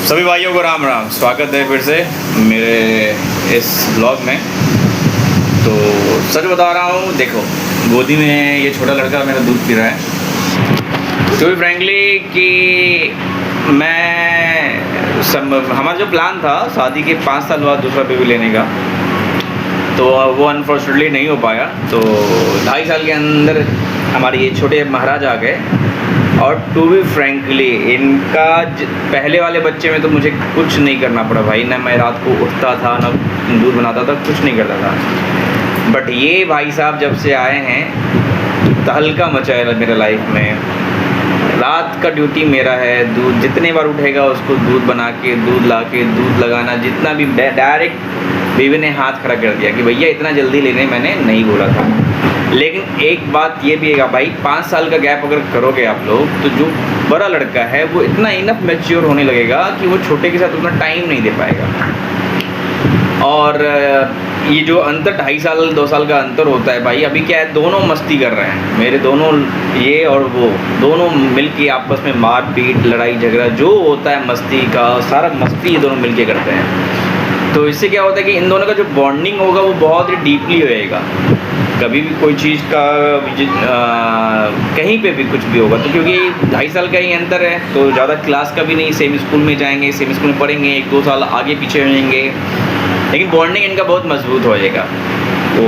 सभी भाइयों को राम राम। स्वागत है फिर से मेरे इस ब्लॉग में। तो सच बता रहा हूँ, देखो गोदी में ये छोटा लड़का मेरा दूध पी रहा है। तो फ्रेंकली कि हमारा जो प्लान था शादी के 5 साल बाद दूसरा बेबी लेने का, तो वो अनफॉर्चुनेटली नहीं हो पाया। तो 2.5 साल के अंदर हमारे ये छोटे महाराज आ गए। और टू बी फ्रेंकली इनका पहले वाले बच्चे में तो मुझे कुछ नहीं करना पड़ा भाई, ना मैं रात को उठता था ना दूध बनाता था, कुछ नहीं करता था। बट ये भाई साहब जब से आए हैं तहलका मचाया मेरे लाइफ में। रात का ड्यूटी मेरा है, दूध जितने बार उठेगा उसको दूध बना के दूध ला के दूध लगाना, जितना भी डायरेक्ट बीवी ने हाथ खड़ा कर दिया कि भैया इतना जल्दी लेने मैंने नहीं बोला था। लेकिन एक बात ये भी है भाई, 5 साल का गैप अगर करोगे आप लोग तो जो बड़ा लड़का है वो इतना इनफ मैच्योर होने लगेगा कि वो छोटे के साथ उतना टाइम नहीं दे पाएगा। और ये जो अंतर 2.5 साल 2 साल का अंतर होता है भाई, अभी क्या है दोनों मस्ती कर रहे हैं मेरे, दोनों ये और वो दोनों मिल के आपस में मार पीट लड़ाई झगड़ा जो होता है मस्ती का, सारा मस्ती ये दोनों मिल के करते हैं। तो इससे क्या होता है कि इन दोनों का जो बॉन्डिंग होगा वो बहुत ही डीपली होएगा। कभी भी कोई चीज़ का कहीं पे भी कुछ भी होगा तो क्योंकि 2.5 साल का ही अंतर है तो ज़्यादा क्लास का भी नहीं, सेम स्कूल में जाएंगे, सेम स्कूल में पढ़ेंगे, 1-2 साल आगे पीछे हो जाएंगे, लेकिन बॉन्डिंग इनका बहुत मजबूत हो जाएगा। तो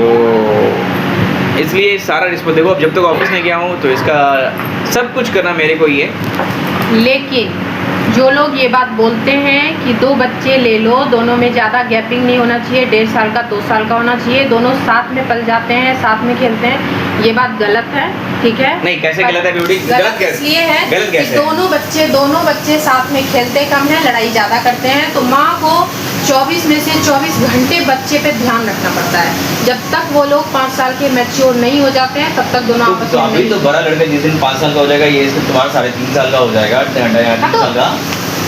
इसलिए सारा रिस्पॉन्स देखो, अब जब तक ऑफिस में गया हूँ तो इसका सब कुछ करना मेरे को ही है। लेकिन जो लोग ये बात बोलते हैं कि 2 बच्चे ले लो, दोनों में ज़्यादा गैपिंग नहीं होना चाहिए, 1.5 साल का 2 साल का होना चाहिए, दोनों साथ में पल जाते हैं, साथ में खेलते हैं, ये बात गलत है। ठीक है? नहीं, कैसे गलत है ब्यूटी? गलत इसलिए है गलत कैसे? कि दोनों बच्चे साथ में खेलते कम हैं, लड़ाई ज़्यादा करते हैं। तो माँ को 24 में से 24 घंटे बच्चे पे ध्यान रखना पड़ता है। जब तक वो लोग 5 साल के मैच्योर नहीं हो जाते हैं तब तक दोनों आपस में अभी तो बड़ा लड़का जिस दिन 5 साल का हो जाएगा, ये तुम्हारा 3.5 साल का हो जाएगा, 3 साल का,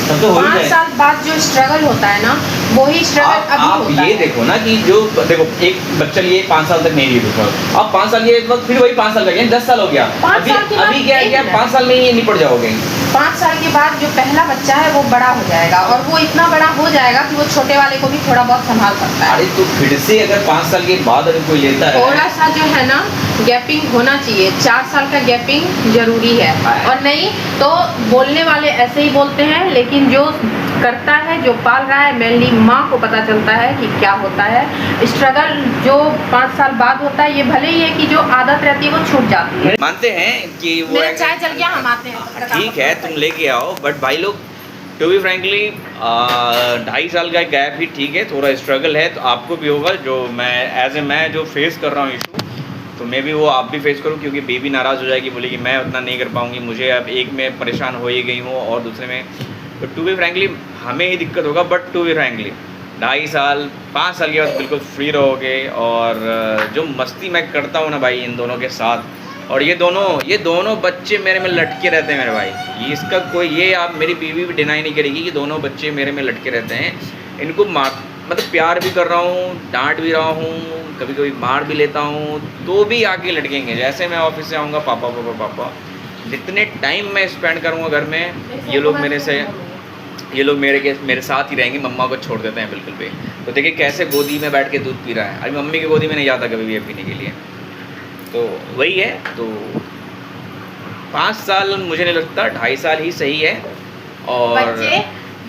तब तो हो ही 5 साल बाद जो स्ट्रगल होता है ना, वही स्ट्रगल अभी आप होता ये है। देखो ना कि जो देखो एक बच्चा लिए 5 साल तक नहीं लिए दूसरा, अब 5 साल के बाद फिर वही 5 साल का 10 साल हो गया। अभी क्या है क्या 5 साल में ही निपट जाओगे। 5 साल के बाद जो पहला बच्चा है वो बड़ा हो जाएगा और वो इतना बड़ा हो जाएगा कि वो छोटे वाले को भी थोड़ा बहुत संभाल सकता है। अरे तो फिर से अगर 5 साल के बाद अगर कोई लेता है, थोड़ा सा जो है ना गैपिंग होना चाहिए, 4 साल का गैपिंग जरूरी है। और नहीं तो बोलने वाले ऐसे ही बोलते हैं, लेकिन जो करता है, जो पाल रहा है, मेनली माँ को पता चलता है कि क्या होता है। स्ट्रगल जो 5 साल बाद होता है, ये भले ही है कि जो आदत रहती है वो छूट जाती है। मानते हैं कि वो मेरा चाय जल गया, हम आते हैं। ठीक है तुम लेके आओ, बट भाई लोग टू बी फ्रेंकली 2.5 साल का गैप ही ठीक है, थोड़ा स्ट्रगल है तो आपको भी होगा। जो मैं जो फेस कर रहा हूँ इशू, तो मैं भी वो आप भी फेस करूँ, क्योंकि बेबी नाराज़ हो जाएगी, बोलेगी मैं उतना नहीं कर पाऊँगी, मुझे अब एक में परेशान हो ही गई हूँ और दूसरे में, तो टू बी फ्रेंकली हमें ही दिक्कत होगा। बट टू बी फ्रेंकली 2.5 साल 5 साल के बाद बिल्कुल फ्री रहोगे। और जो मस्ती मैं करता हूँ ना भाई इन दोनों के साथ, और ये दोनों बच्चे मेरे में लटके रहते हैं मेरे भाई, इसका कोई ये आप मेरी बीवी भी डिनाई नहीं करेगी कि दोनों बच्चे मेरे में लटके रहते हैं। इनको मतलब प्यार भी कर रहा हूँ, डांट भी रहा हूँ, कभी कभी मार भी लेता हूँ, तो भी आके लटकेंगे। जैसे मैं ऑफिस से आऊँगा पापा पापा पापा, जितने टाइम मैं स्पेंड करूँगा घर में ये लोग मेरे साथ ही रहेंगे, मम्मा को छोड़ देते हैं बिल्कुल भी। तो देखिए कैसे गोदी में बैठ के दूध पी रहा है, अभी मम्मी की गोदी में नहीं जाता कभी भी पीने के लिए। तो वही है, तो 5 साल मुझे नहीं लगता, 2.5 साल ही सही है। और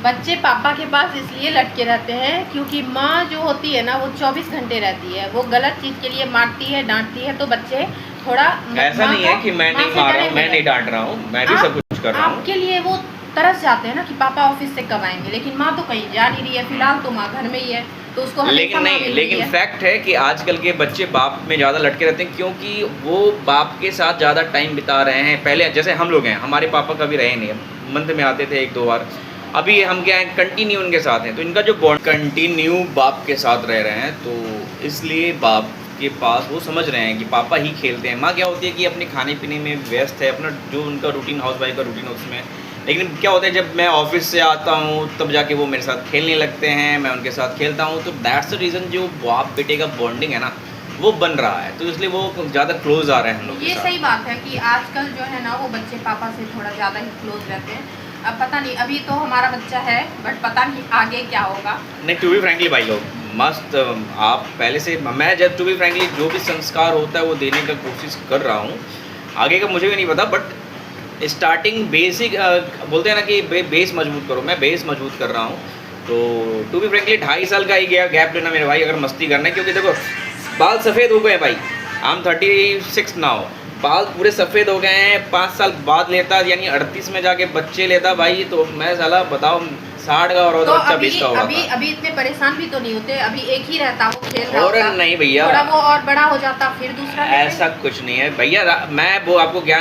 बच्चे पापा के पास इसलिए लटके रहते हैं क्योंकि माँ जो होती है ना वो 24 घंटे रहती है, वो गलत चीज़ के लिए मारती है, डांटती है, तो बच्चे थोड़ा ऐसा नहीं है कि मैं नहीं मार रहा हूँ, मैं नहीं डांट रहा हूँ, मैं भी सब कुछ कर रहा हूँ। आपके लिए वो तरस जाते हैं ना कि पापा ऑफिस से कब आएंगे, लेकिन माँ तो कहीं जा नहीं रही है, फिलहाल तो माँ घर में ही है, तो उसको लेकिन फैक्ट है कि आजकल के बच्चे बाप में ज़्यादा लटके रहते हैं, क्योंकि वो बाप के साथ ज़्यादा टाइम बिता रहे हैं। पहले जैसे हम लोग हैं, हमारे पापा कभी रहे नहीं, मंथ में आते थे 1-2 बार, अभी हम क्या है कंटिन्यू उनके साथ हैं, तो इनका जो बॉन्ड कंटिन्यू बाप के साथ रह रहे हैं, तो इसलिए बाप के पास वो समझ रहे हैं कि पापा ही खेलते हैं। माँ क्या होती है कि अपने खाने पीने में व्यस्त है, अपना जो उनका रूटीन हाउस वाइफ का रूटीन उसमें। लेकिन क्या होता है जब मैं ऑफिस से आता हूँ तब जाके वो मेरे साथ खेलने लगते हैं, मैं उनके साथ खेलता हूँ, तो दैट्स द रीज़न जो बाप बेटे का बॉन्डिंग है ना वो बन रहा है, तो इसलिए वो ज़्यादा क्लोज आ रहे हैं हम लोग। ये सही बात है कि आजकल जो है ना वो बच्चे पापा से थोड़ा ज़्यादा ही क्लोज रहते हैं। अब पता नहीं, अभी तो हमारा बच्चा है बट पता नहीं आगे क्या होगा। नहीं, टू बी फ्रैंकली भाई लोग मस्त, आप पहले से, मैं जब टू बी फ्रैंकली जो भी संस्कार होता है वो देने का कोशिश कर रहा हूँ। आगे का मुझे भी नहीं पता, बट स्टार्टिंग बेसिक बोलते हैं ना कि बेस मजबूत करो, मैं बेस मजबूत कर रहा हूँ। तो टू बी फ्रैंकली 2.5 साल का ही गैप लेना मेरे भाई, अगर मस्ती करना है। क्योंकि देखो बाल सफ़ेद हो गए भाई, आई एम 36 नाउ, बाल पूरे सफ़ेद हो गए हैं। 5 साल बाद लेता, यानी 38 में जाके बच्चे लेता भाई, तो मैं साला बताओ 60 का और तो बच्चा 20 का होगा। अभी इतने परेशान भी तो नहीं होते, अभी एक ही रहता, वो खेल रहा और होता। नहीं भैया, थोड़ा वो और बड़ा हो जाता फिर दूसरा लेते। ऐसा कुछ नहीं है भैया, मैं वो आपको ज्ञान